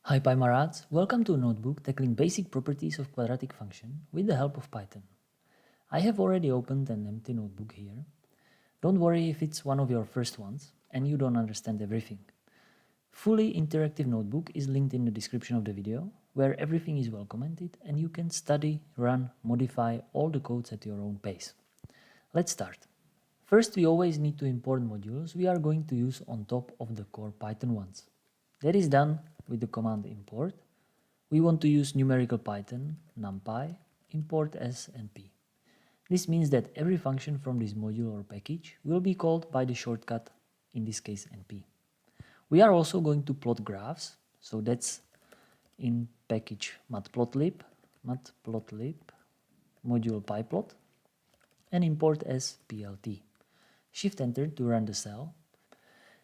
Hi Pymarads, welcome to a notebook tackling basic properties of quadratic function with the help of Python. I have already opened an empty notebook here. Don't worry if it's one of your first ones and you don't understand everything. Fully interactive notebook is linked in the description of the video, where everything is well commented and you can study, run, modify all the codes at your own pace. Let's start. First, we always need to import modules we are going to use on top of the core Python ones. That is done with the command import. We want to use numerical Python, numpy, import s and p. This means that every function from this module or package will be called by the shortcut, in this case np. We are also going to plot graphs, so that's in package matplotlib, module pyplot, and import as plt. Shift enter to run the cell.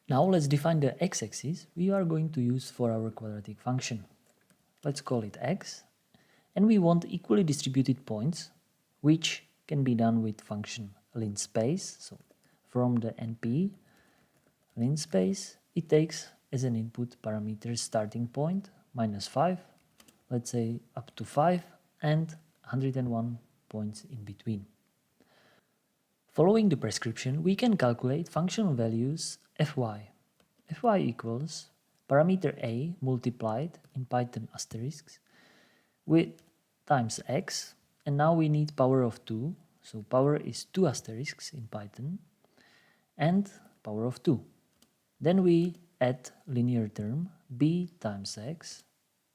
Now let's define the x-axis we are going to use for our quadratic function. Let's call it x, and we want equally distributed points, which can be done with function linspace. So from the np linspace, it takes as an input parameter starting point -5, let's say up to 5, and 101 points in between. Following the prescription, we can calculate functional values fy. Fy equals parameter a multiplied in Python asterisks with times x, and now we need power of 2, so power is 2 asterisks in Python, and power of 2. Then we add linear term b times x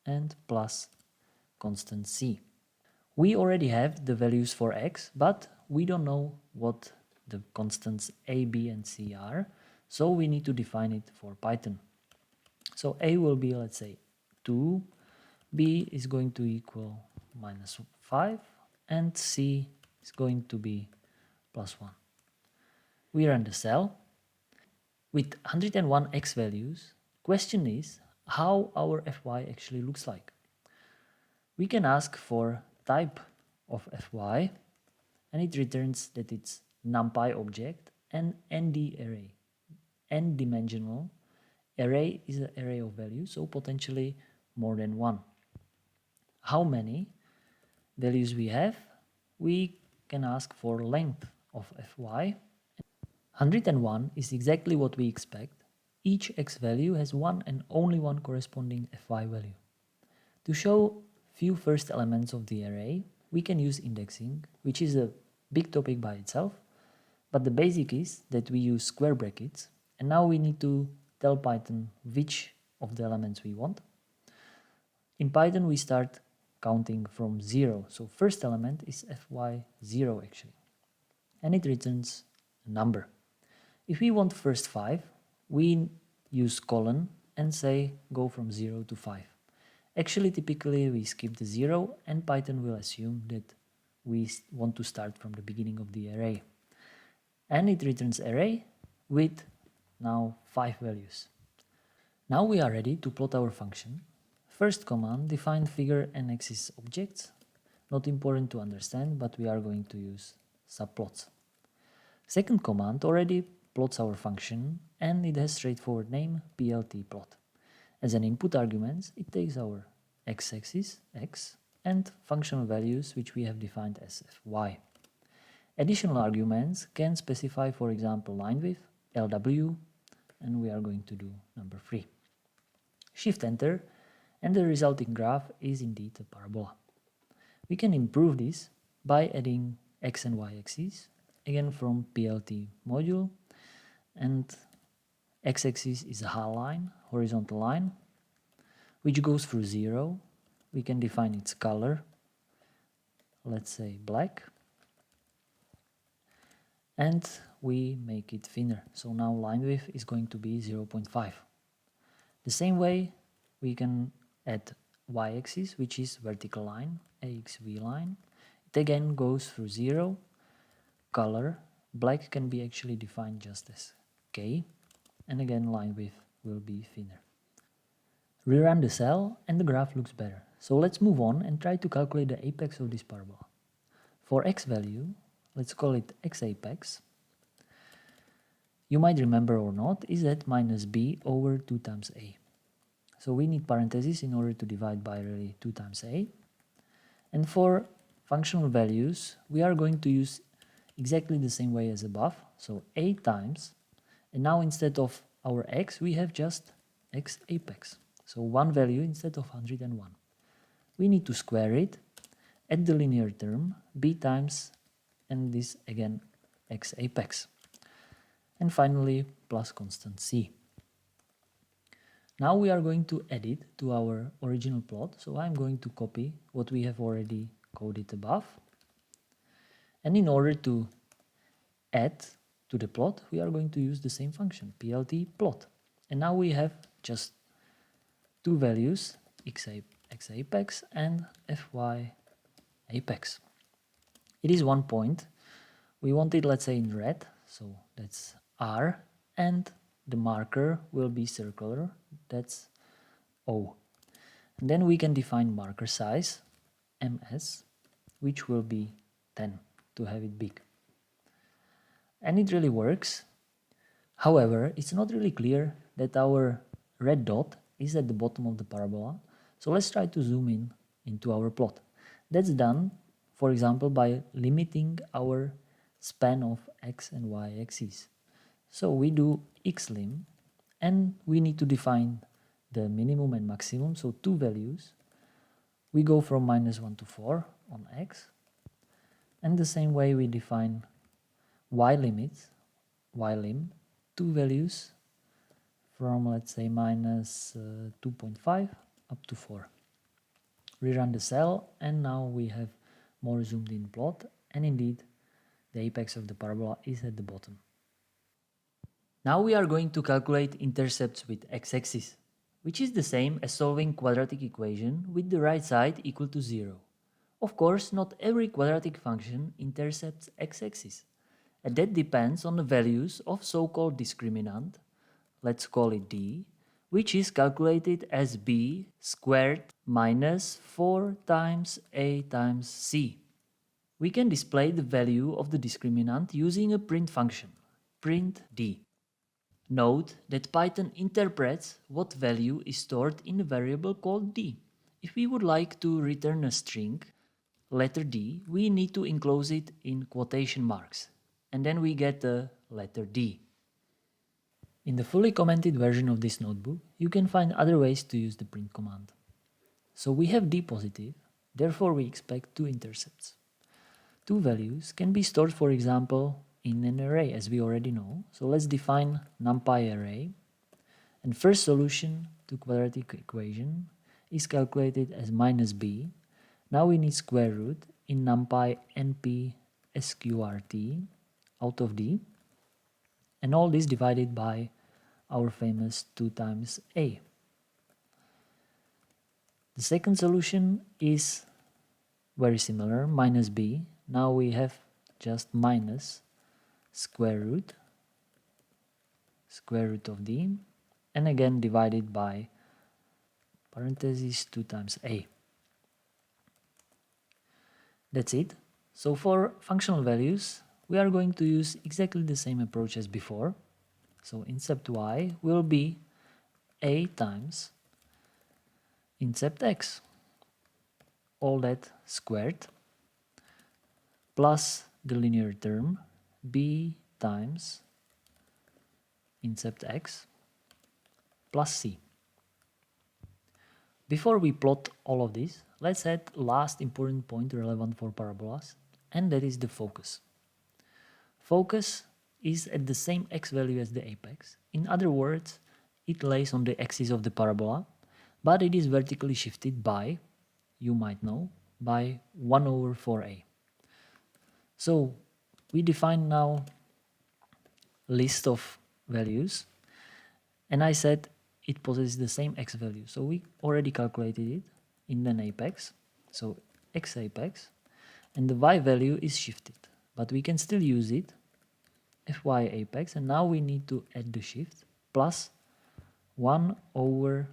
and plus constant c. We already have the values for x, but we don't know what the constants a, b, and c are, so we need to define it for Python. So a will be, let's say, 2, b is going to equal -5, and c is going to be +1. We run the cell. With 101 x values, question is how our fy actually looks like. We can ask for type of fy, and it returns that it's numpy object and nd array. N-dimensional array is an array of values, so potentially more than 1. How many values we have? We can ask for length of fy. 101 is exactly what we expect. Each x value has one and only one corresponding fy value. To show few first elements of the array, we can use indexing, which is a big topic by itself, but the basic is that we use square brackets, and now we need to tell Python which of the elements we want. In Python we start counting from 0, so first element is fy0 actually, and it returns a number. If we want first 5, we use colon and say go from 0 to 5. Actually, typically we skip the 0 and Python will assume that we want to start from the beginning of the array. And it returns array with now 5 values. Now we are ready to plot our function. First command, define figure and axis objects. Not important to understand, but we are going to use subplots. Second command already plots our function, and it has straightforward name pltplot. As an input arguments, it takes our x-axis, x, and functional values which we have defined as fy. Additional arguments can specify, for example, line width, lw, and we are going to do number 3. Shift enter, and the resulting graph is indeed a parabola. We can improve this by adding x and y axes, again from plt module, and x-axis is a HAL line, horizontal line, which goes through 0. We can define its color, let's say black, and we make it thinner. So now line width is going to be 0.5. The same way we can add y-axis, which is vertical line, axv line. It again goes through 0. Color, black can be actually defined just as k, and again line width will be thinner. Rerun the cell and the graph looks better. So let's move on and try to calculate the apex of this parabola. For x value, let's call it x apex. You might remember or not, is that minus b over 2 times a. So we need parentheses in order to divide by really 2 times a. And for functional values, we are going to use exactly the same way as above. So a times, and now instead of our x, we have just x apex. So one value instead of 101. We need to square it, add the linear term, b times, and this again x apex. And finally, plus constant c. Now we are going to add it to our original plot. So I'm going to copy what we have already coded above. And in order to add to the plot, we are going to use the same function, plt plot. And now we have just two values, x apex and fy apex. It is 1 point. We want it, let's say, in red, so that's R, and the marker will be circular, that's O. And then we can define marker size, ms, which will be 10 to have it big. And it really works. However, it's not really clear that our red dot is at the bottom of the parabola. So let's try to zoom in into our plot. That's done, for example, by limiting our span of x and y axes. So we do xlim, and we need to define the minimum and maximum, so two values. We go from -1 to 4 on x, and the same way we define ylim, two values from, let's say, -2.5 up to 4. Rerun the cell, and now we have more zoomed in plot, and indeed the apex of the parabola is at the bottom. Now we are going to calculate intercepts with x-axis, which is the same as solving quadratic equation with the right side equal to 0. Of course, not every quadratic function intercepts x-axis, and that depends on the values of so-called discriminant, let's call it d, which is calculated as b squared minus 4 times a times c. We can display the value of the discriminant using a print function, print d. Note that Python interprets what value is stored in a variable called d. If we would like to return a string, letter d, we need to enclose it in quotation marks, and then we get the letter d. In the fully commented version of this notebook, you can find other ways to use the print command. So we have d positive, therefore we expect two intercepts. Two values can be stored, for example, in an array, as we already know. So let's define numpy array. And first solution to quadratic equation is calculated as -b. Now we need square root in numpy np sqrt out of d. And all this divided by our famous 2 times a. The second solution is very similar, -b. Now we have just minus square root of d, and again divided by parentheses 2 times a. That's it. So for functional values, we are going to use exactly the same approach as before. So intercept y will be a times intercept x, all that squared, plus the linear term b times intercept x plus c. Before we plot all of this, let's add last important point relevant for parabolas, and that is the focus. Focus is at the same x value as the apex. In other words, it lays on the axis of the parabola, but it is vertically shifted by, you might know, by 1 over 4a. So we define now list of values, and I said it possesses the same x value. So we already calculated it in an apex, so x apex, and the y value is shifted, but we can still use it, fy apex, and now we need to add the shift plus 1 over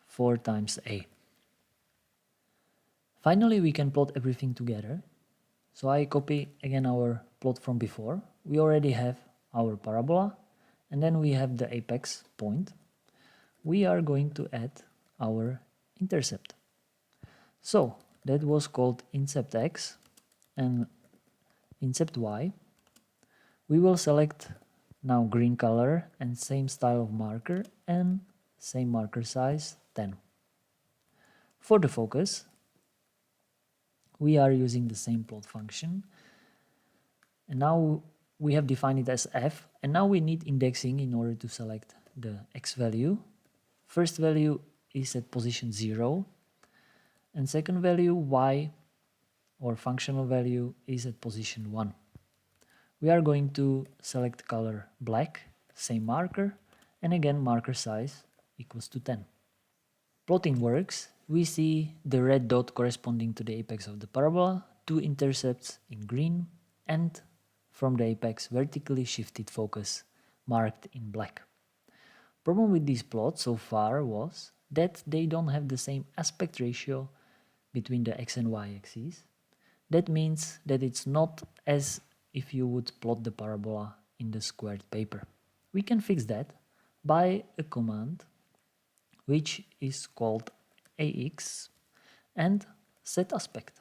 4 times a. Finally, we can plot everything together. So I copy again our plot from before. We already have our parabola, and then we have the apex point. we are going to add our intercept. So that was called intercept x and intercept y. We will select now green color and same style of marker and same marker size 10. For the focus, we are using the same plot function, and now we have defined it as f, and now we need indexing in order to select the x value. First value is at position 0, and second value y or functional value is at position 1. We are going to select color black, same marker, and again marker size equals to 10. Plotting works. We see the red dot corresponding to the apex of the parabola, 2 intercepts in green, and from the apex vertically shifted focus marked in black. Problem with these plots so far was that they don't have the same aspect ratio between the x and y axes. That means that it's not as if you would plot the parabola in the squared paper. We can fix that by a command which is called ax and set aspect.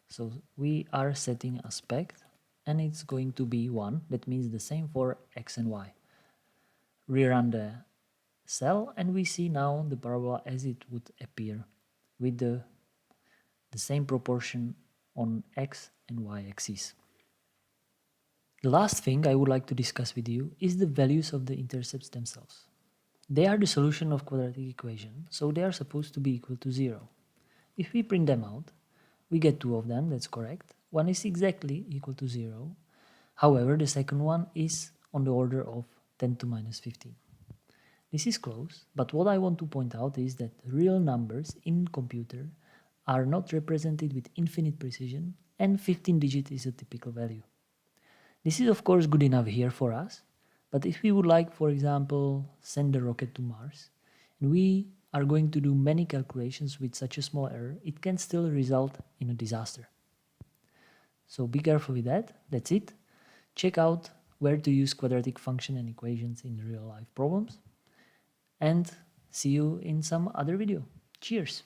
So we are setting aspect and it's going to be 1. That means the same for x and y. Rerun the cell and we see now the parabola as it would appear with the same proportion on x and y axes. The last thing I would like to discuss with you is the values of the intercepts themselves. They are the solution of quadratic equation, so they are supposed to be equal to 0. If we print them out, we get 2 of them, that's correct. One is exactly equal to 0. However, the second one is on the order of 10 to minus 15. This is close, but what I want to point out is that real numbers in computer are not represented with infinite precision, and 15 digit is a typical value. This is of course good enough here for us, but if we would like, for example, send a rocket to Mars, and we are going to do many calculations with such a small error, it can still result in a disaster. So be careful with that. That's it. Check out where to use quadratic function and equations in real life problems, and see you in some other video. Cheers!